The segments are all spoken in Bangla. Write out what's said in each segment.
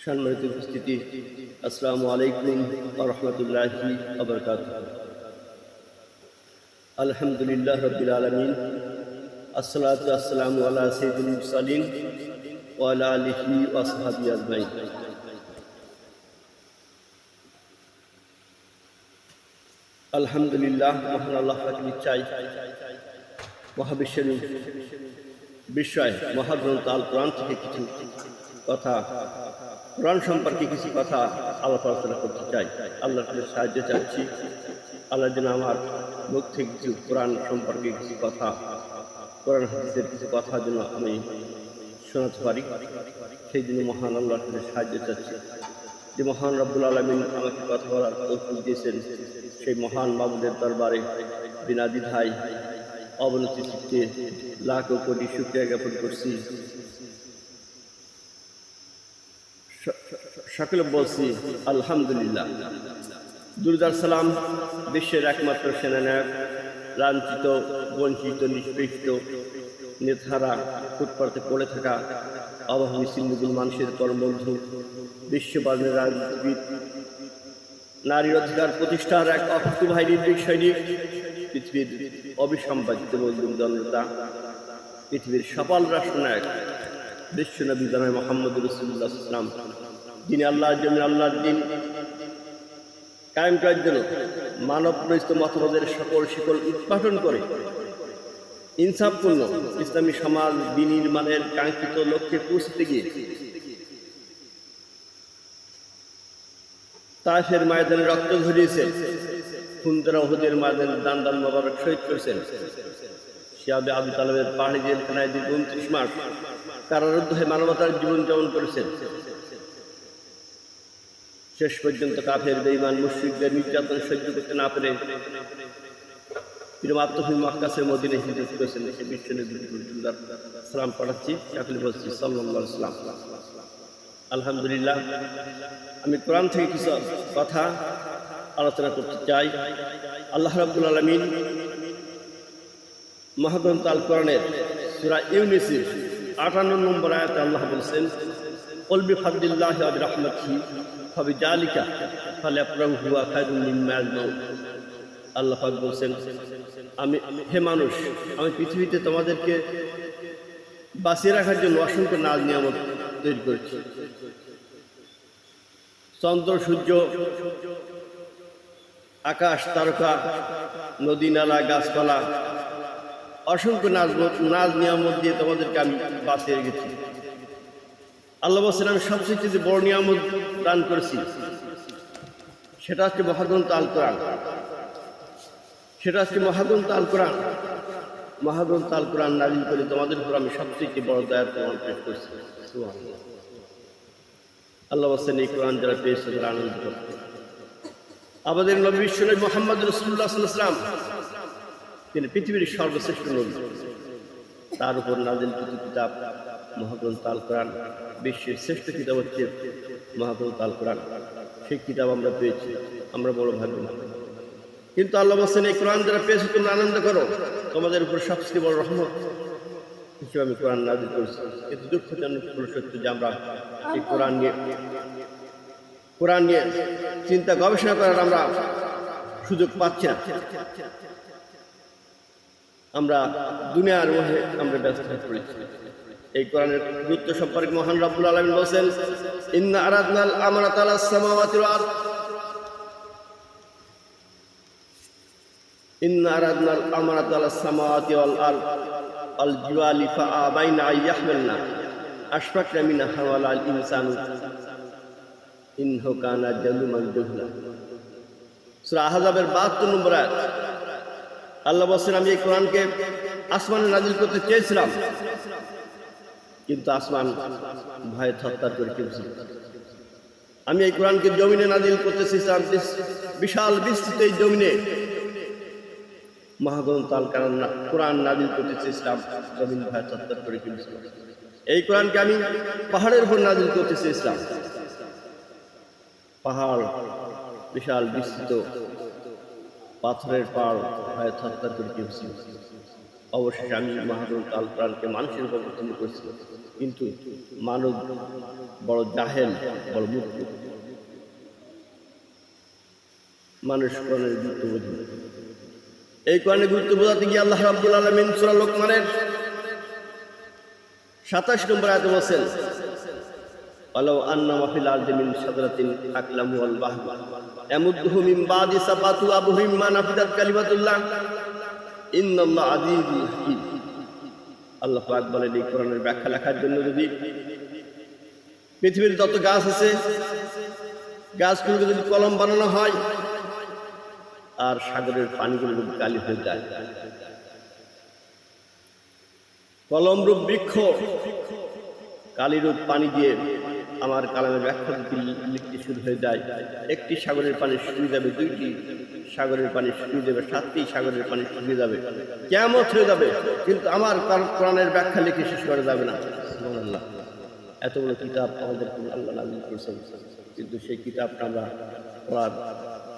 সম্মানিত উপস্থিতি, আসসালামু আলাইকুম ওয়া রাহমাতুল্লাহি ওয়া বারাকাতুহু। আলহামদুলিল্লাহ রাব্বিল আলামিন, আসসালাতু ওয়াসসালামু আলা সাইয়্যিদিল মুরসালিন ওয়া আলা আলিহি ওয়া আসহাবিহি আজমাইন। আলহামদুলিল্লাহ, মহান আল্লাহ পাকের ইচ্ছায় মহাবিশ্বের বিষয় মহাগ্রন্থ আল কোরআন থেকে কিছু কথা, কোরআন সম্পর্কে কিছু কথা আলোচনা করতে চাই। আল্লাহর কাছে সাহায্য চাচ্ছি, আল্লাহ যেন আমার মুখ থেকে কিছু কোরআন সম্পর্কে কিছু কথা, কোরআন হাদিসের কিছু কথা যেন আমি শোনাতে পারি, সেই জন্য মহান আল্লাহর কাছে সাহায্য চাচ্ছি। যে মহান রব্বুল আলামিন আমাকে কথা বলার তৌফিক দিয়েছেন, সেই মহান মাবুদের দরবারে বিনা দ্বিধায় অবনতি চিত্তে লাখ কোটি শুকরিয়া জ্ঞাপন করছি। সকলে বলছি আলহামদুলিল্লাহ। দুরুদ সালাম বিশ্বের একমাত্র সেনানায়ক, লাঞ্ছিত, বঞ্চিত, নিষ্পৃষ্ট, নেতারা ফুটপাতে পড়ে থাকা অভাবী সিন্ধুগুল মানুষের পরমবন্ধু, বিশ্ববাজারের রাজনীতিবিদ, নারীর অধিকার প্রতিষ্ঠার এক অকুতোভয় নির্ভীক সৈনিক, পৃথিবীর অবিসম্পাদিত মজলুম জনতা, পৃথিবীর সফল রাষ্ট্রনায়ক বিশ্বনবী জনাব মুহাম্মদ রাসূলুল্লাহ সাল্লাল্লাহু আলাইহি ওয়াসাল্লাম, যিনি আল্লাহর জন্য আল্লাহর দ্বীন কায়েম করার জন্য মানব প্রণীত মতবাদের সকল শিকল উৎপাটন করে ইনসাফপূর্ণ ইসলামী সমাজ বিনির্মাণের কাঙ্ক্ষিত লক্ষ্যে পৌঁছতে গিয়ে তায়েফের ময়দানে রক্ত ঝরিয়েছেন, খুন্দরা উহুদের ময়দানে দান মোবারক শহীদ করেছেন, শিয়াবে আবু তালেবের পাহাড়ি জেলখানায় দীর্ঘ 29 মাস কারারুদ্ধ হয়ে মানবতার জীবন যাপন করেছেন। শেষ পর্যন্ত কাফের বেঈমান মুশরিকদের নির্যাতন সহ্য করতে না পেরে আত্মহীন মক্কাসের মদিনায় হিজরত করেছেন। সে বিশ্বনবী সালাম পাঠাচ্ছি, সকলে বলছি সাল্লাল্লাহু আলাইহি ওয়াসাল্লাম। আলহামদুলিল্লাহ, আমি কোরআন থেকে কিছু কথা আলোচনা করতে চাই। আল্লাহ রাব্বুল আলামিন মহাগ্রন্থ আল কোরআনের সূরা ইউনূসের 58 নম্বর আয়াতে আল্লাহ বলেছেন, কুল বিফাদলিল্লাহি ওয়া বিরাহমাতিহি ফাবিযালিকা ফালইফরাহু হুয়া খায়রুম মিম্মা ইয়াজমাউন। আল্লাহ পাক বলেন, আমি হে মানুষ, আমি পৃথিবীতে তোমাদেরকে বাঁচিয়ে রাখার জন্য অসংখ্য নাজ নিয়ামত তৈরি করেছি। চন্দ্র, সূর্য, আকাশ, তারকা, নদী, নালা, গাছপালা, অসংখ্য নাজ নিয়ামত দিয়ে তোমাদেরকে আমি বাঁচিয়ে রেখেছি। আল্লাহ বলছেন, আমি সবচেয়ে যে বড় নিয়ামত দান করেছি সেটা হচ্ছে মহাগ্রন্থ আল কোরআন। সেটা হচ্ছে মহাগ্রন্থ আল কোরআন। মহাগ্রন্থ আল কোরআন নাযিল করে তোমাদের উপর আমি সবচেয়ে বড় দয়ার প্রমাণ পেশ করছি। সুবহানাল্লাহ। আল্লাহ বলছেন, এই কোরআন যারা পেয়েছে তারা আনন্দ করবে। আমাদের নবী বিশ্বনবী মুহাম্মদ রাসূলুল্লাহ সাল্লাল্লাহু আলাইহি ওয়াসাল্লাম, তিনি পৃথিবীর সর্বশ্রেষ্ঠ নবী। তার উপর নাযিলকৃত কিতাব মহাগ্রন্থ আল কোরআন। বিশ্বের শ্রেষ্ঠ কিতাব হচ্ছে মহাগ্রন্থ আল কোরআন। সেই কিতাব আমরা পেয়েছি, আমরা বড় ভাগ্যবান। কিন্তু আল্লাহ বলছেন, এই কোরআন যারা পেয়েছে তোমরা আনন্দ করো, তোমাদের উপর সবচেয়ে বড় রহমত হিসেবে আমি কোরআন নাযিল করেছি। কিন্তু দুঃখজনক হলো সত্য যে আমরা এই কোরআন নিয়ে চিন্তা গবেষণা করার আমরা সুযোগ পাচ্ছি না। আমরা দুনিয়ার মোহে আমরা ব্যস্ত হয়ে পড়েছি। এই কোরআনের গুরুত্ব সম্পর্কে মহান রব্বুল আলামিন বলেন, ইন্না আরাদনাল আমানাতা আলাস সামাওয়াতি ওয়াল আরদ, ইন্না আরাদনাল আমানাতা আলাস সামাওয়াতি ওয়াল আরদ আল জিবালি ফাআবাইনা আইয়াহমিলনা আশফাকনা মিনহা ওয়ালাল ইনসানু ইন্নাহু কানা জালুমান জাহুলা। সূরা আহজাবের 72 নম্বর আয়াত। আল্লাহ বলেন, আমি এই কোরআনকে আসমানে নাযিল করতে চেয়েছিলাম, কিন্তু আসমান ভয়ে থরথর করে কেঁপেছিল। আমি এই কোরআনকে জমিনে নাযিল করতে চেয়েছিলাম, বিশাল বিস্তৃত এই জমিনে মহাগ্রন্থ আল কোরআন নাযিল করতে চেয়েছিলাম, জমিন ভয়ে থরথর করে কেঁপেছিল। এই কোরআনকে আমি পাহাড়ের উপর নাযিল করতে চেয়েছিলাম, পাহাড় বিশাল বিস্তৃত পাথরের পাড় ভয়ে থরথর করে কেঁপেছিল। অবশেষে আমি মহাগ্রন্থ আল কোরআনকে মানুষের উপর অবতীর্ণ করেছি। কিন্তু মানব বড় জাহেল, বড় মূর্খ। মানুষ কোরআনের গুরুত্ব বোঝে। এই কোরআনের গুরুত্ব বোঝাতে গিয়ে আল্লাহ রাব্বুল আলামিন সূরা লোকমানের 27 নম্বর আয়াতে বলেন, ওয়ালাউ আন্না মা ফিল আরদি মিন শাজারাতিন আকলামু ওয়াল বাহরু ইয়ামুদ্দুহু মিন বাদি সাবাতু আবহুরিম মা নাফিদাত কালিমাতুল্লাহ ইন্নাল্লাহা আযীজুল হাকীম। আল্লাহ পাক বলেন, এই কোরআনের ব্যাখ্যা লেখার জন্য যদি পৃথিবীর যত গাছ আছে, গাছগুলোকে যদি কলম বানানো হয় আর সাগরের পানিগুলো যদি কালি হয়ে যায়, কলমরূপ বৃক্ষ কালিরূপ পানি দিয়ে আমার কালামের ব্যাখ্যা লিখতে শুরু হয়ে যায়, একটি সাগরের পানি শুকিয়ে যাবে, দুইটি সাগরের পানি শুকিয়ে যাবে, 7টি সাগরের পানি শুকিয়ে যাবে, কিয়ামত হয়ে যাবে, কিন্তু আমার কোরআনের ব্যাখ্যা লিখে শেষ করা যাবে না। সুবহানাল্লাহ। এত বড় কিতাব আমাদের আল্লাহ নাযিল করেছেন, কিন্তু সেই কিতাবটা আমরা পড়ার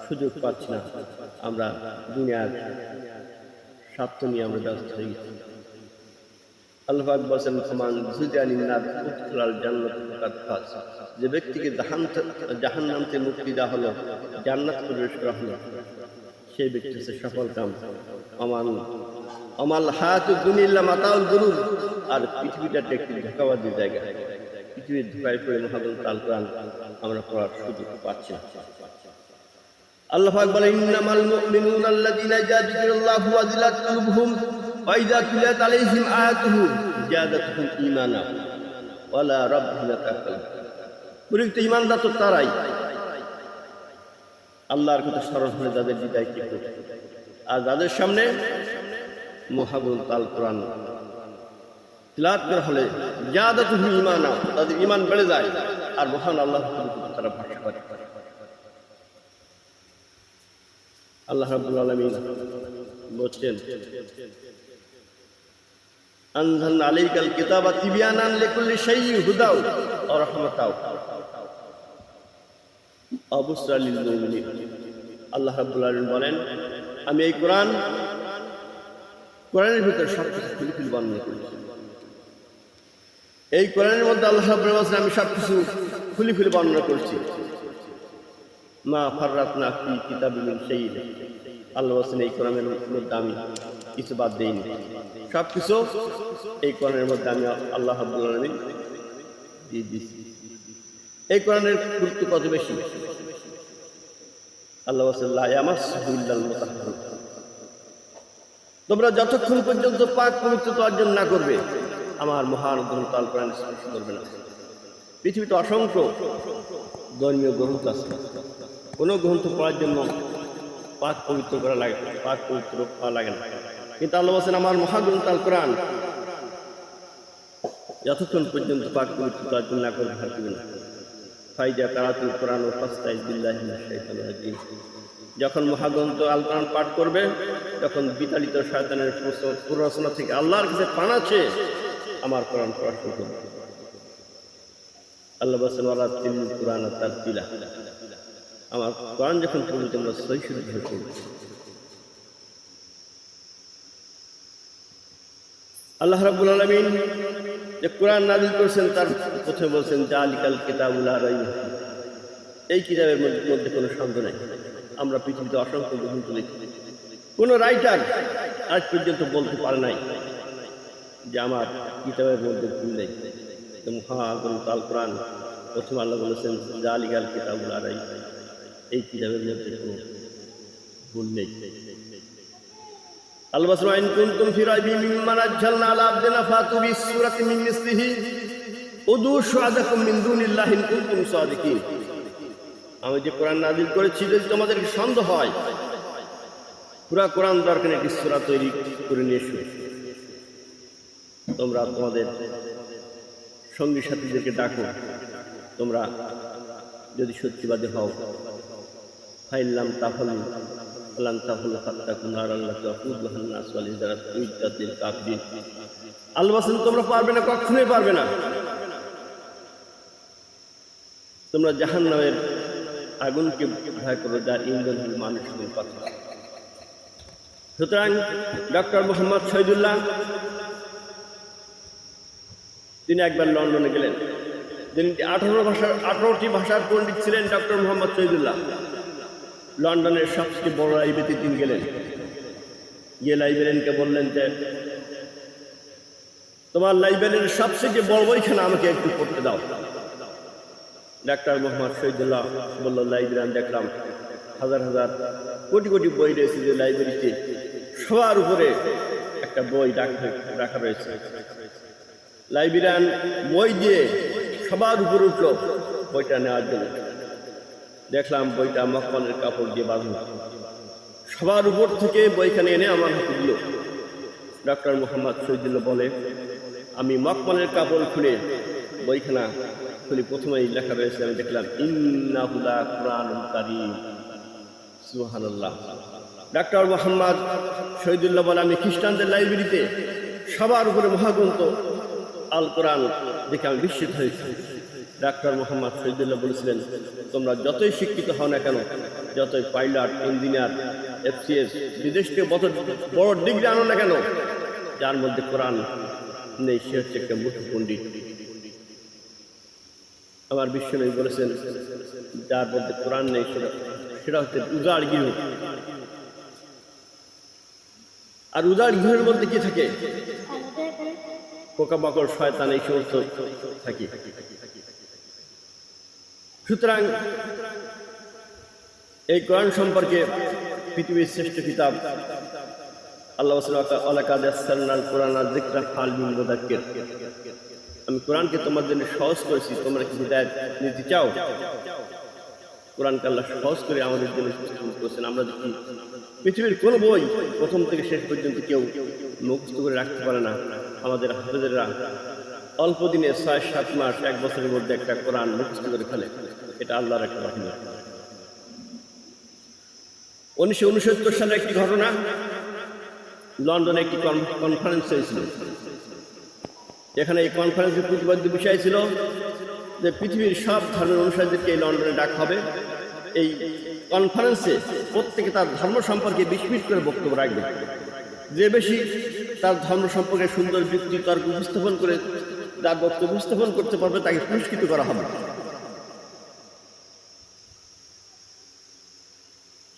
সুযোগ পাচ্ছি না। আমরা দুনিয়ার স্বার্থ নিয়ে আমরা ব্যস্ত হয়ে গেছি। আল্লাহ পাক বলেন, সমান যুজানিন নার উদখুলাল জান্নাত ফাকাদ ফাজ। যে ব্যক্তিকে জাহান্নাম থেকে মুক্তি দেওয়া হলো, জান্নাত প্রবেশ করা হলো, সেই ব্যক্তি হচ্ছে সফল কাম। আমাল হায়াতুদ দুনিয়া ইল্লা মাতাউল গুরুর। আর পৃথিবীটা একটি ধোঁকাবাজির জায়গা। পৃথিবীর ধোঁকায় পড়ে মহাগ্রন্থ আল কোরআন আমরা পড়ার সুযোগ পাচ্ছি না। আল্লাহ পাক বলেন, ইন্নামাল মুমিনুনা আল্লাযীনা ইযা যিকিরাল্লাহু ওয়াজিলাত কুলুবুহুম ওয়া ইযা তুলিয়াত আলাইহিম আয়াতুহু যাদাতুহুম ঈমানা ওয়া আলা রাব্বিহিম ইয়াতাওয়াক্কালুন। পরিচিত ঈমানদার তো তারাই, আল্লাহর কথা স্মরণ হলে যাদের হৃদয় কি করে, আর যাদের সামনে মহাগ্রন্থ আল কোরআন তিলাওয়াত করা হলে যাদাতুহুম ঈমানা, তাদের ঈমান বেড়ে যায় আর মহান আল্লাহর প্রতি তারা ভরসা করে। আল্লাহ রাব্বুল আলামিন বলেন, আনজালনা আলাইকাল কিতাবা তিবয়ানান লিকুল্লি শাইইন হুদাও ওয়া রাহমাতাও ওয়া বুশরা লিল মুমিনিন। আল্লাহ রাব্বুল আলামিন বলেন, আমি এই কোরআনের ভিতরে সবকিছু খুলে খুলে বর্ণনা করেছি। এই কোরআনের মধ্যে আল্লাহ রাব্বুল আলামিন আমি সবকিছু খুলে খুলে বর্ণনা করেছি। মা ফাররাতনা ফি কিতাবিন মিন শাইইন। আল্লাহ বলেন, এই কোরআনের মধ্যে আমি কিছু বাদ দেইনি, সবকিছু এই কোরআনের মধ্যে আমি আল্লাহ রাব্বুল আলামিন দিয়ে দিয়েছি। এই কোরআনের গুরুত্ব কত বেশি! আল্লাহ বলেন, লা ইয়ামাসসুহু ইল্লাল মুতাহহারুন। তোমরা যতক্ষণ পর্যন্ত পাক পবিত্রতা অর্জন না করবে, আমার মহান গ্রন্থ আল কোরআন স্পর্শ করবে না। পৃথিবীতে অসংখ্য ধর্মীয় গ্রন্থ আছে, কোনো গ্রন্থ পড়ার জন্য পাক পবিত্র করা লাগে, পাক পবিত্র হওয়া লাগে না, কিন্তু আল্লাহ বলেন, আমার মহাগ্রন্থ আল কোরআন যতক্ষণ পর্যন্ত পাক পবিত্রতা অর্জন না করবে হারবে না। ফাইজা কারাতুল কোরআন ও ফাস্তাইজ বিল্লাহি মিনাশ শাইতানির রাজিম। যখন মহাগ্রন্থ আল কোরআন পাঠ করবে, তখন বিতাড়িত শয়তানের প্ররোচনা থেকে আল্লাহর কাছে পানা চেয়ে আমার কোরআন পড়া শুরু করবে। আল্লাহ বলেন, ওয়ারাতিল কোরআন তারতিলা। আমার কোরআন যখন পড়বে তোমরা সহি শুদ্ধভাবে পড়বে। আল্লাহ রাব্বুল আলামিন যে কোরআন নাযিল করেছেন তার প্রথমে বলছেন, যালিকাল কিতাবুল লা রাইবা ফীহি। এই কিতাবের মধ্যে কোনো সন্দেহ নেই। আমরা পৃথিবীতে অসংখ্য গ্রন্থ দেখি, কোনো রাইটার আজ পর্যন্ত বলতে পারে নাই যে আমার কিতাবের মধ্যে ভুল নেই। মহাগ্রন্থ আল কোরআন প্রথমে আল্লাহ বলেছেন, যালিকাল কিতাবুল লা রাইবা ফীহি। এই কিতাবের মধ্যে কোনো ভুল নেই। আল্লাহ বলেন, ইন কুনতুম ফি রাইবিন মিম্মা নাযালনা আলা আবদিনা ফাতু বিসূরাতিন মিন মিসলিহি উদু শুহাদাকুম মিন দুনিল্লাহি ইন কুনতুম সাদিকিন। আমি যে কোরআন নাযিল করেছি, যদি তোমাদের সন্দেহ হয়, পুরা কোরআন দরকার একটি সূরা তৈরি করে নিয়ে এসো। তোমরা তোমাদের সঙ্গী সাথীদেরকে ডাকো, তোমরা যদি সত্যিবাদী হও। ফাইল্লাম তাফালু ফালান তাফালু ফাত্তাকুন নারাল্লাতী ওয়াকুদুহা আন-নাস ওয়াল হিজরাতু উইদ্দাত লিল কাফিরিন। আল্লাহ বলেন, তোমরা পারবে না, কখনোই পারবে না। তোমরা জাহান্নামের আগুনকে ভয় করো, যার ইন্ধন হল মানুষের কথা। সুতরাং ডক্টর মোহাম্মদ শহীদুল্লাহ তিনি একবার লন্ডনে গেলেন। তিনি 18টি ভাষার পণ্ডিত ছিলেন ডক্টর মোহাম্মদ শহীদুল্লাহ। লন্ডনের সবচেয়ে বড় লাইব্রেরিতে তিনি গেলেন। গিয়ে লাইব্রেরিয়ানকে বললেন যে, তোমার লাইব্রেরির সবচেয়ে বড় বইখানা আমাকে একটু পড়তে দাও। ডাক্তার মোহাম্মদ শহীদুল্লাহ বলল, লাইব্রেরিয়ান, দেখলাম হাজার হাজার কোটি কোটি বই রয়েছে যে লাইব্রেরিতে, সবার উপরে একটা বই রাখা রয়েছে। লাইব্রেরিয়ান বই দিয়ে সবার উপরে উঠল বইটা নেওয়ার জন্য। দেখলাম বইটা মখমলের কাপড় দিয়ে বাঁধানো। সবার উপর থেকে বইখানে এনে আমার হাতে দিল। ডক্টর মোহাম্মদ শহীদুল্লাহ বলে, আমি মখমলের কাপড় খুলে বইখানা খুলে প্রথমেই লেখা রয়েছে, আমি দেখলাম ইন্নাহু লাকুরআনুন কারীম। সুবহানাল্লাহ। ডক্টর মোহাম্মদ শহীদুল্লাহ বলে, আমি খ্রিস্টানদের লাইব্রেরিতে সবার উপরে মহাগ্রন্থ আল কোরআন দেখে আমি বিস্মিত হয়েছি। ডাক্তার মোহাম্মদ শহীদুল্লাহ বলেছিলেন, তোমরা যতই শিক্ষিত হও না কেন, যতই পাইলট, ইঞ্জিনিয়ার, FCS, বিদেশ থেকে বড় ডিগ্রি আনো না কেন, যার মধ্যে কোরআন নেই সে হচ্ছে একটা মূর্খ পণ্ডিত। আমার বিশ্বনবী বলেছেন, যার মধ্যে কোরআন নেই সেটা হচ্ছে উজাড় গৃহ। আর উজাড় গৃহের মধ্যে কি থাকে? পোকামাকড়, শয়তান, এই সমস্ত থাকে। সুতরাং এই কোরআন সম্পর্কে পৃথিবীর শ্রেষ্ঠ কিতাব আল্লাহ আমি কোরআনকে তোমার জন্য সহজ করেছি, তোমরা কি হিদায়াত নিতে চাও? কোরআনকে আল্লাহ সহজ করে আমাদের জন্য করেছেন। আমরা দেখি পৃথিবীর কোন বই প্রথম থেকে শেষ পর্যন্ত কেউ মুখস্থ করে রাখতে পারে না। আমাদের হাফেজেরা অল্প দিনে 6-7 মাস, 1 বছরের মধ্যে একটা কোরআন মুখস্থ করে ফেলে। এটা আল্লাহর একটা রহমত। 1969 সালে একটি ঘটনা, লন্ডনে একটি কনফারেন্স হয়েছিল। এখানে এই কনফারেন্সের প্রতিপাদ্য বিষয় ছিল যে পৃথিবীর সব ধর্মের অনুসারীদেরকে এই লন্ডনে ডাকা হবে। এই কনফারেন্সে প্রত্যেকে তার ধর্ম সম্পর্কে 20 মিনিট করে বক্তব্য রাখবে। যে বেশি তার ধর্ম সম্পর্কে সুন্দর যুক্তি তর্ক উপস্থাপন করে যার বক্তব্য উপস্থাপন করতে পারবে তাকে পুরস্কৃত করা হবে।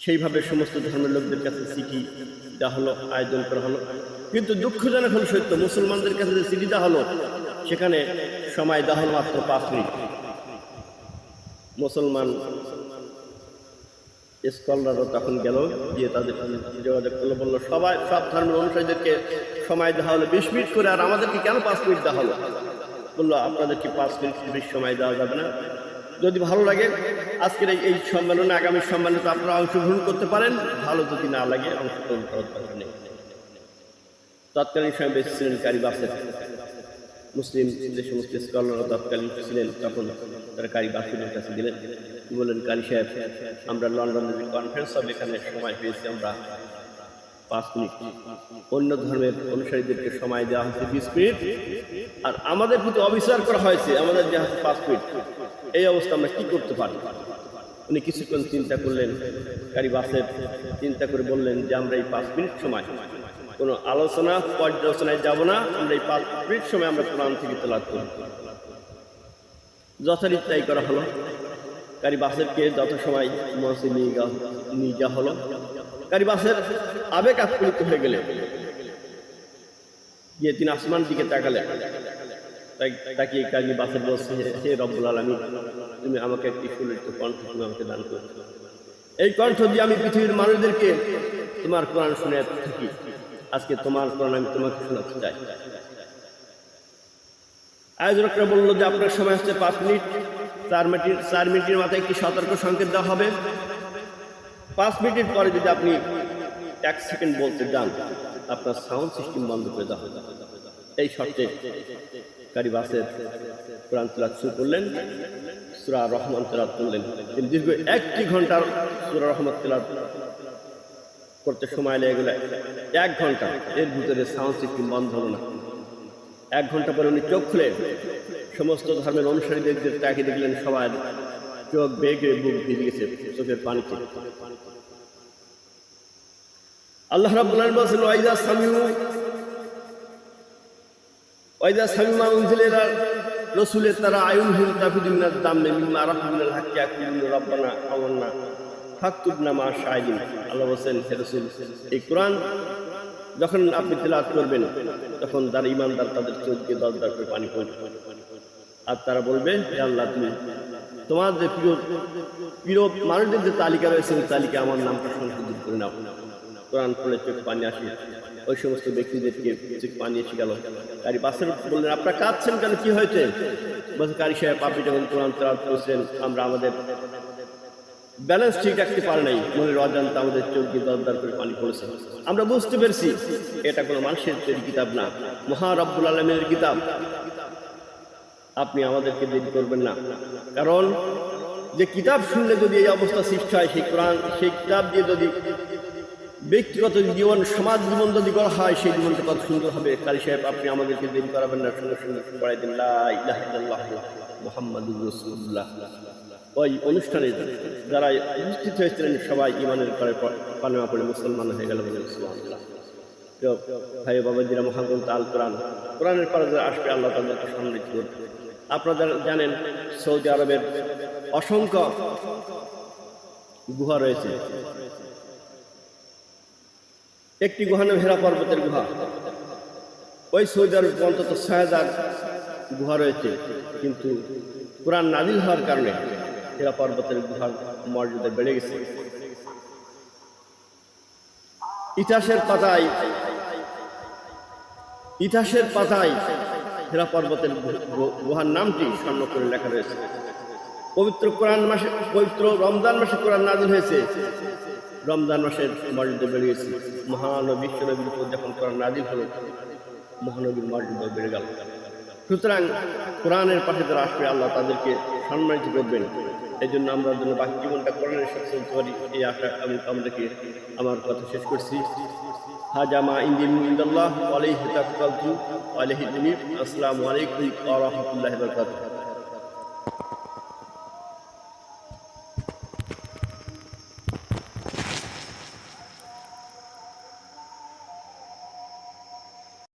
সেইভাবে সমস্ত ধর্মের লোকদের কাছে চিঠি দেওয়া হলো, আয়োজন করা হলো। কিন্তু দুঃখজনক হল সত্য, মুসলমানদের কাছে যে চিঠি দেওয়া হলো সেখানে সময় দেওয়া হলো মাত্র 5 মিনিট। মুসলমান স্কলাররা তখন গেল, গিয়ে তাদের যোগাযোগ করলো, বললো সব ধর্মের অনুসারীদেরকে সময় দেওয়া হলো 20 মিনিট করে, আর আমাদেরকে কেন 5 মিনিট দেওয়া হলো? বললো, আপনাদেরকে 5 মিনিট বেশি সময় দেওয়া যাবে না। যদি ভালো লাগে আজকের এই সম্মেলনে, আগামী সম্মেলনে আপনারা অংশগ্রহণ করতে পারেন, ভালো যদি না লাগে অংশগ্রহণ করার দরকার নেই। তৎকালীন সময় বেশি ছিলেন কারি বাসের মুসলিম যে সমস্ত স্কলাররা তৎকালীন ছিলেন, তখন তারা কারি বাসের কাছে গেলেন, বললেন, কারি সাহেব, আমরা লন্ডনের যে কনফারেন্স হবে এখানে সময় পেয়েছি আমরা 5 মিনিট, অন্য ধর্মের অনুসারীদেরকে সময় দেওয়া হয়েছে 20 মিনিট, আর আমাদের প্রতি অবিচার করা হয়েছে, আমাদের দেওয়া হচ্ছে 5 মিনিট। এই অবস্থা আমরা কি করতে পারি? উনি কিছুক্ষণ চিন্তা করলেন, কারি বাসের চিন্তা করে বললেন যে আমরা এই 5 মিনিট সময় কোনো আলোচনা পর্যালোচনায় যাব না, আমরা এই 5 মিনিট সময় আমরা কোরআন থেকে তেলাওয়াত করব। যথারীতি তাই করা হলো। কারি বাসেরকে যত সময় মঞ্চে নিয়ে যাওয়া হলো, কারি বাসের আবেগ আপ্লুত হয়ে গেলেন, গিয়ে তিনি আসমান দিকে তাকালেন। তাকে কারি বাসের বলছে, হে রব্বুল আলামিন, তুমি আমাকে একটি সুললিত কণ্ঠ তুমি আমাকে দান করো। এই কণ্ঠ দিয়ে আমি পৃথিবীর মানুষদেরকে তোমার কোরআন শুনে থাকি, আজকে তোমার কোরআন আমি তোমাকে শোনাতে চাই। আয়োজকরা বললো যে আপনার সময় হচ্ছে 5 মিনিট, 4 মিনিটের মাথায় একটি সতর্ক সংকেত দেওয়া হবে। 5 মিনিটের পরে যদি আপনি 1 সেকেন্ড বলতে যান, আপনার সাউন্ড সিস্টেম বন্ধ করে দেওয়া হবে। এই শর্তে কারি বাসের কোরআন তেলাওয়াত শুরু করলেন, সূরা রহমান তেলাওয়াত করলেন। তিনি দীর্ঘ 1 ঘন্টার সূরা রহমান তেলাওয়াত করতে সময় লেগে গেল 1 ঘন্টা। এর ভিতরে সাউন্ড সিস্টেম বন্ধ হলো না। 1 ঘন্টা পরে উনি চোখ খুলে সমস্ত ধর্মের অনুসারীদের তাকে দেখলেন, সবাই চোখ বেগে বুক ভিজে গেছে চোখের পানিতে। আল্লাহ রাব্বুল আলামিন বলেন, ওয়াইদা সামিউ ওয়াইদা সামিমা উনজিলা রাসূলের তারা আয়ুনহুম তাফিদু মিনাদ দামমি মিম্মা আরাফু মিনাল হাক্কি ইয়াকুলুনা রাব্বানা আমান্না ফাকতুবনা মা শাহিদিন। আল্লাহ বলেন, হে রাসূল, এই কোরআন যখন আপনি তেলাওয়াত করবেন তখন যারা ঈমানদার তাদের চোখ দিয়ে দরদর করে পানি পড়বে, আর তারা বলবে, হে আল্লাহ, তুমি তোমার যে প্রিয় মানুষদের যে তালিকা রয়েছে ওই তালিকা আমার নামটা সংশোধন করে নাও। কোরআন পড়লে চোখ পানি আসে, ওই সমস্ত ব্যক্তিদেরকে চোখ পানি এসে গেল। কারি বাসের বললেন, আপনারা কাঁদছেন কেন, কি হয়েছে? বলছে, কারি সাহেব, আপনি যখন কোরআন তেলাওয়াত করেছেন আমরা আমাদের ব্যালেন্স ঠিক রাখতে পারে নাই, মনের অজান্তে আমাদের চোখ দিয়ে দরদর করে পানি পড়েছে। আমরা বুঝতে পেরেছি এটা কোনো মানুষের তৈরি কিতাব না, মহা রব্বুল আলামিনের কিতাব। আপনি আমাদেরকে দেরি করবেন না, কারণ যে কিতাব শুনলে যদি এই অবস্থা সৃষ্টি হয়, সেই কোরআন, সেই কিতাব দিয়ে যদি ব্যক্তিগত জীবন, সমাজ জীবন যদি করা হয়, সেই জীবনটা কত সুন্দর হবে। কারি সাহেব, আপনি আমাদেরকে দেরি করাবেন না, সঙ্গে সঙ্গে পড়াই দিন লা ইলাহা ইল্লাল্লাহ মুহাম্মাদুর রাসূলুল্লাহ। ওই অনুষ্ঠানে যারা উপস্থিত হয়েছিলেন সবাই ঈমানের পরে কালেমা পড়ে মুসলমান হয়ে গেল। বলে সুবহানাল্লাহ। ভাই বাবাজিরা, মহাগ্রন্থ আল কোরআন, কোরআনের পরে যারা আসবে আল্লাহ তাদেরকে সম্মানিত করবে। আপনারা জানেন সৌদি আরবের অসংখ্য গুহা রয়েছে। একটি গুহা নাম হেরা পর্বতের গুহা। ওই সৌদি আরব অন্তত ৬,০০০ গুহা রয়েছে, কিন্তু কোরআন নাজিল হওয়ার কারণে হেরা পর্বতের গুহার মর্যাদা বেড়ে গেছে। ইতিহাসের পাতায় হেরা পর্বতের গুহার নামটি স্বর্ণ করে লেখা রয়েছে। পবিত্র রমজান মাসে কোরআন নাজিল হয়েছে, রমজান মাসের মর্যাদা বেড়ে গেছে। মহানবী বিশ্বনবীর উপর যখন কোরআন নাজিল হলো, মহানবীর মর্যাদা বেড়ে গেল। সুতরাং কোরআনের পাশে যারা আসবে আল্লাহ তাদেরকে সম্মানিত করবেন। এই জন্য আমরা যেন বাকি জীবনটা কোরআনের সাথে চলতে পারি, এই আশা আমি আমাদেরকে আমার কথা শেষ করছি। হাজা মা ইনদাল্লাহ ওয়া আলাইহি তাওয়াক্কালতু ওয়া আলাইহি উনীব। আসসালামু আলাইকুম ওয়া রাহমাতুল্লাহি ওয়া বারাকাতুহু।